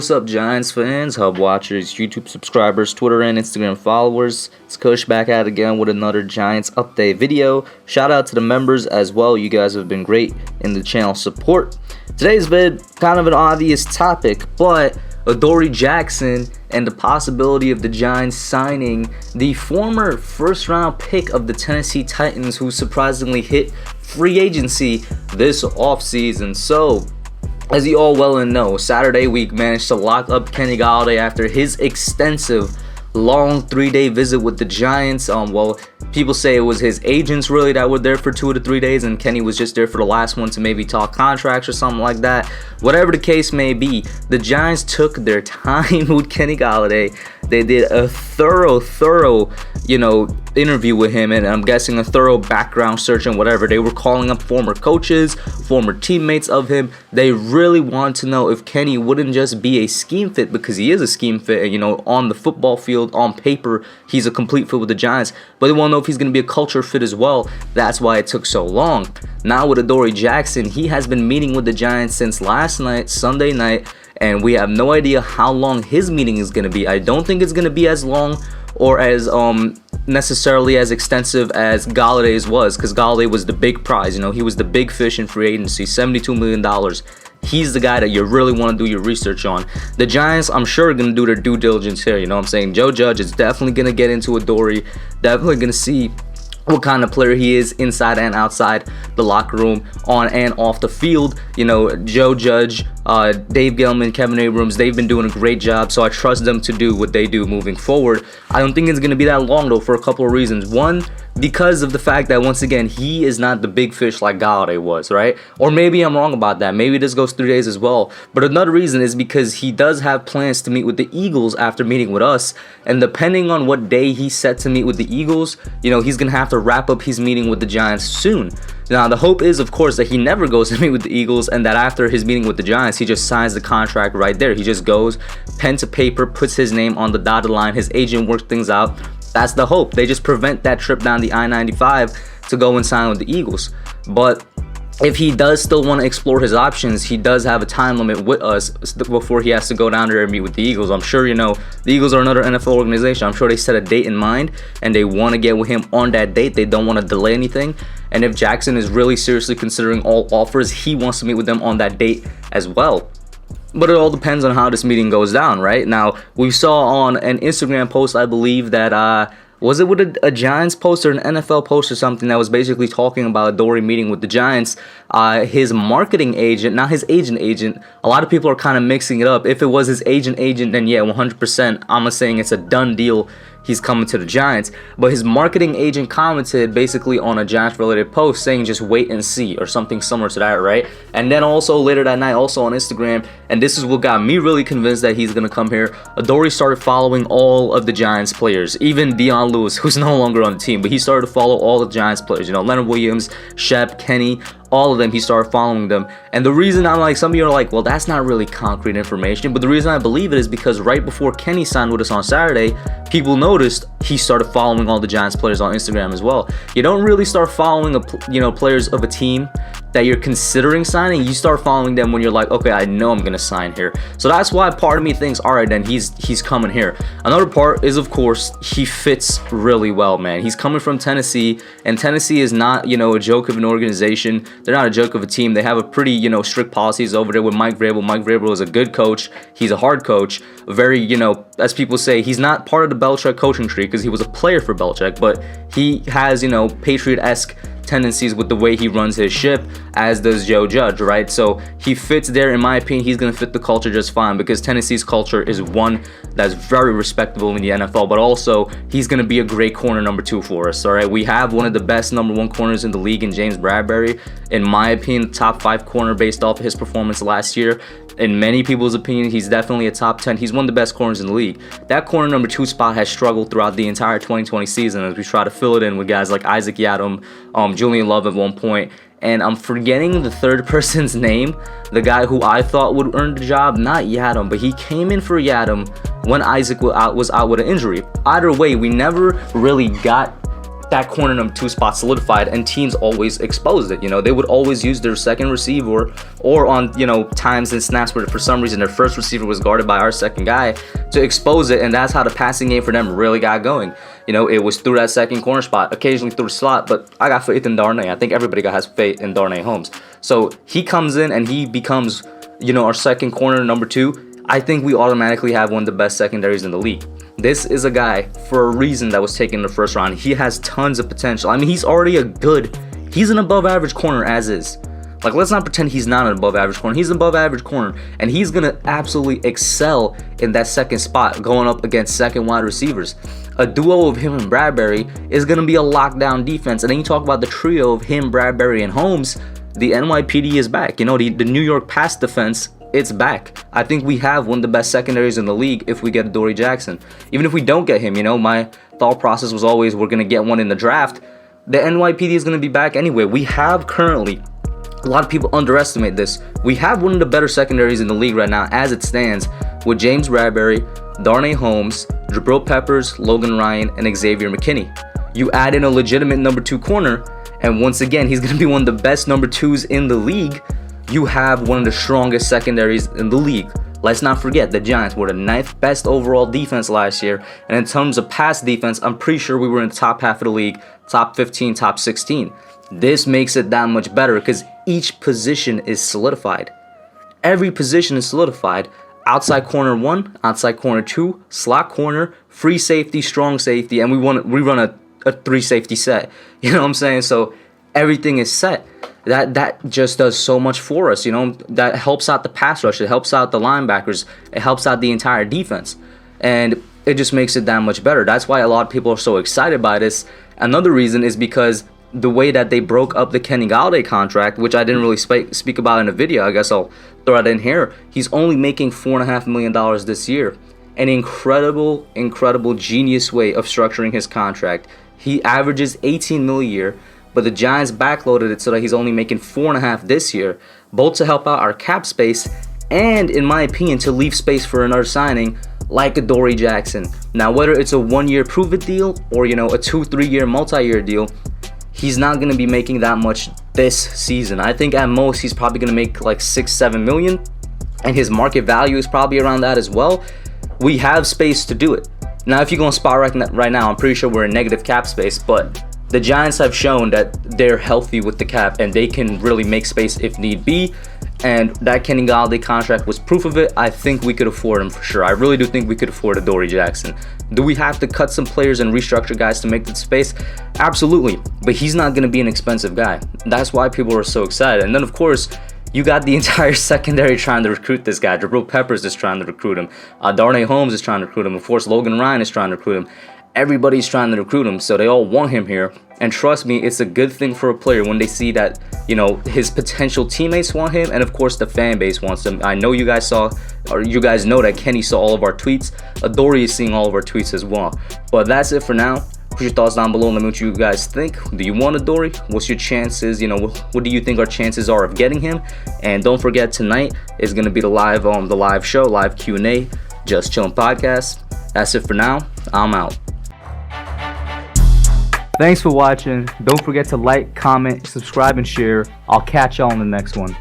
what's up, Giants fans, Hub watchers, YouTube subscribers, Twitter and Instagram followers? It's Kush back at it again with another Giants update video. Shout out to the members as well. You guys have been great in the channel support. Today's vid, kind of an obvious topic, but Adoree Jackson and the possibility of the Giants signing the former first-round pick of the Tennessee Titans, who surprisingly hit free agency this offseason. So, as you all well and know, Saturday we managed to lock up Kenny Golladay after his extensive, long 3-day visit with the Giants. Well, people say it was his agents really that were there for 2 to 3 days, and Kenny was just there for the last one to maybe talk contracts or something like that. Whatever the case may be, the Giants took their time with Kenny Golladay. They did a thorough, interview with him, and I'm guessing a thorough background search and whatever. They were calling up former coaches, former teammates of him. They really want to know if Kenny wouldn't just be a scheme fit, because he is a scheme fit, and on the football field, on paper, he's a complete fit with the Giants, but they want to know if he's going to be a culture fit as well. That's why it took so long. Now with Adoree Jackson, he has been meeting with the Giants since last night, Sunday night, and we have no idea how long his meeting is going to be. I don't think it's going to be as long or as necessarily as extensive as Galladay's was, because Golladay was the big prize. He was the big fish in free agency, $72 million. He's the guy that you really want to do your research on. The Giants, I'm sure, are going to do their due diligence here. You know what I'm saying? Joe Judge is definitely going to get into Adoree, definitely going to see what kind of player he is inside and outside the locker room, on and off the field. Joe Judge, Dave Gettleman, Kevin Abrams, they've been doing a great job, so I trust them to do what they do moving forward. I don't think it's going to be that long, though, for a couple of reasons. One, because of the fact that, once again, he is not the big fish like Golladay was, right? Or maybe I'm wrong about that. Maybe this goes 3 days as well. But another reason is because he does have plans to meet with the Eagles after meeting with us. And depending on what day he's set to meet with the Eagles, he's going to have to wrap up his meeting with the Giants soon. Now, the hope is, of course, that he never goes to meet with the Eagles, and that after his meeting with the Giants, he just signs the contract right there. He just goes, pen to paper, puts his name on the dotted line. His agent works things out. That's the hope. They just prevent that trip down the I-95 to go and sign with the Eagles. But if he does still want to explore his options, he does have a time limit with us before he has to go down there and meet with the Eagles. I'm sure the Eagles are another NFL organization. I'm sure they set a date in mind, and they want to get with him on that date. They don't want to delay anything. And if Jackson is really seriously considering all offers, he wants to meet with them on that date as well. But it all depends on how this meeting goes down, right? Now, we saw on an Instagram post, I believe, that was it with a Giants post or an NFL post or something, that was basically talking about Adoree meeting with the Giants. His marketing agent, not his agent, a lot of people are kind of mixing it up. If it was his agent, then yeah, 100%, I'm saying it's a done deal. He's coming to the Giants. But his marketing agent commented basically on a Giants-related post saying just wait and see, or something similar to that, right? And then also later that night, also on Instagram, and this is what got me really convinced that he's going to come here, Adoree started following all of the Giants players, even Dion Lewis, who's no longer on the team, but he started to follow all the Giants players. Leonard Williams, Shep, Kenny, all of them, he started following them. And the reason I'm like, some of you are like, well, that's not really concrete information, but the reason I believe it is because right before Kenny signed with us on Saturday, people noticed he started following all the Giants players on Instagram as well. You don't really start following players of a team that you're considering signing. You start following them when you're like, okay, I know I'm gonna sign here. So that's why part of me thinks, all right, then he's coming here. Another part is, of course, he fits really well, man. He's coming from Tennessee, and Tennessee is not a joke of an organization. They're not a joke of a team. They have a pretty strict policies over there with Mike Vrabel. Mike Vrabel is a good coach. He's a hard coach. Very as people say, he's not part of the Belichick coaching tree because he was a player for Belichick, but he has Patriot-esque tendencies with the way he runs his ship, as does Joe Judge, right? So he fits there. In my opinion, he's going to fit the culture just fine, because Tennessee's culture is one that's very respectable in the NFL, but also he's going to be a great corner number 2 for us, all right? We have one of the best number 1 corners in the league in James Bradbury. In my opinion, top 5 corner based off of his performance last year. In many people's opinion, he's definitely a top 10. He's one of the best corners in the league. That corner number 2 spot has struggled throughout the entire 2020 season as we try to fill it in with guys like Isaac Yiadom, Julian Love at one point, and I'm forgetting the third person's name, the guy who I thought would earn the job, not Yiadom, but he came in for Yiadom when Isaac was out with an injury. Either way, we never really got that corner number 2 spot solidified, and teams always exposed it. You know, they would always use their second receiver, or on, you know, times and snaps where for some reason their first receiver was guarded by our second guy, to expose it, and that's how the passing game for them really got going. You know, it was through that second corner spot, occasionally through the slot, but I got faith in Darnay. I think everybody has faith in Darnay Holmes. So he comes in and he becomes, you know, our second corner number 2. I think we automatically have one of the best secondaries in the league. This is a guy, for a reason, that was taken in the first round. He has tons of potential. I mean, he's already he's an above average corner as is. Like, let's not pretend he's not an above average corner. He's an above average corner, and he's gonna absolutely excel in that second spot going up against second wide receivers. A duo of him and Bradbury is gonna be a lockdown defense. And then you talk about the trio of him, Bradbury, and Holmes. The NYPD is back. You know, the New York pass defense, it's back. I think we have one of the best secondaries in the league if we get Adoree Jackson. Even if we don't get him, you know, my thought process was always we're going to get one in the draft. The NYPD is going to be back anyway. We have currently, a lot of people underestimate this, we have one of the better secondaries in the league right now as it stands, with James Bradbury, Darnay Holmes, Jabril Peppers, Logan Ryan, and Xavier McKinney. You add in a legitimate number 2 corner, and once again, he's going to be one of the best number 2s in the league. You have one of the strongest secondaries in the league. Let's not forget, the Giants were the 9th best overall defense last year, and in terms of pass defense, I'm pretty sure we were in the top half of the league, top 15, top 16. This makes it that much better because each position is solidified. Every position is solidified. Outside corner 1, outside corner 2, slot corner, free safety, strong safety, and we run a 3 safety set. You know what I'm saying? So everything is set. That just does so much for us, you know. That helps out the pass rush, it helps out the linebackers, it helps out the entire defense, and it just makes it that much better. That's why a lot of people are so excited by this. Another reason is because the way that they broke up the Kenny Golladay contract, which I didn't really speak about in the video. I guess I'll throw it in here. He's only making $4.5 million this year. An incredible genius way of structuring his contract. He averages $18 million a year, but the Giants backloaded it so that he's only making $4.5 this year, both to help out our cap space and, in my opinion, to leave space for another signing like Adoree Jackson. Now, whether it's a 1-year prove-it deal or, you know, a 2-3 year multi-year deal, he's not going to be making that much this season. I think at most he's probably going to make like $6-7 million, and his market value is probably around that as well. We have space to do it. Now, if you're going to spot right now, I'm pretty sure we're in negative cap space, but the Giants have shown that they're healthy with the cap and they can really make space if need be. And that Kenny Golladay contract was proof of it. I think we could afford him for sure. I really do think we could afford Adoree Jackson. Do we have to cut some players and restructure guys to make that space? Absolutely. But he's not going to be an expensive guy. That's why people are so excited. And then, of course, you got the entire secondary trying to recruit this guy. Jabril Peppers is trying to recruit him. Darnay Holmes is trying to recruit him. Of course, Logan Ryan is trying to recruit him. Everybody's trying to recruit him, so they all want him here. And trust me, it's a good thing for a player when they see that, you know, his potential teammates want him, and of course the fan base wants him. I know you guys saw, or you guys know that Kenny saw all of our tweets. Adoree is seeing all of our tweets as well. But that's it for now. Put your thoughts down below and let me know what you guys think. Do you want Adoree? What's your chances? You know, what do you think our chances are of getting him? And don't forget, tonight is going to be the live show, live Q&A, Just Chillin' Podcast. That's it for now. I'm out. Thanks for watching. Don't forget to like, comment, subscribe, and share. I'll catch y'all in the next one.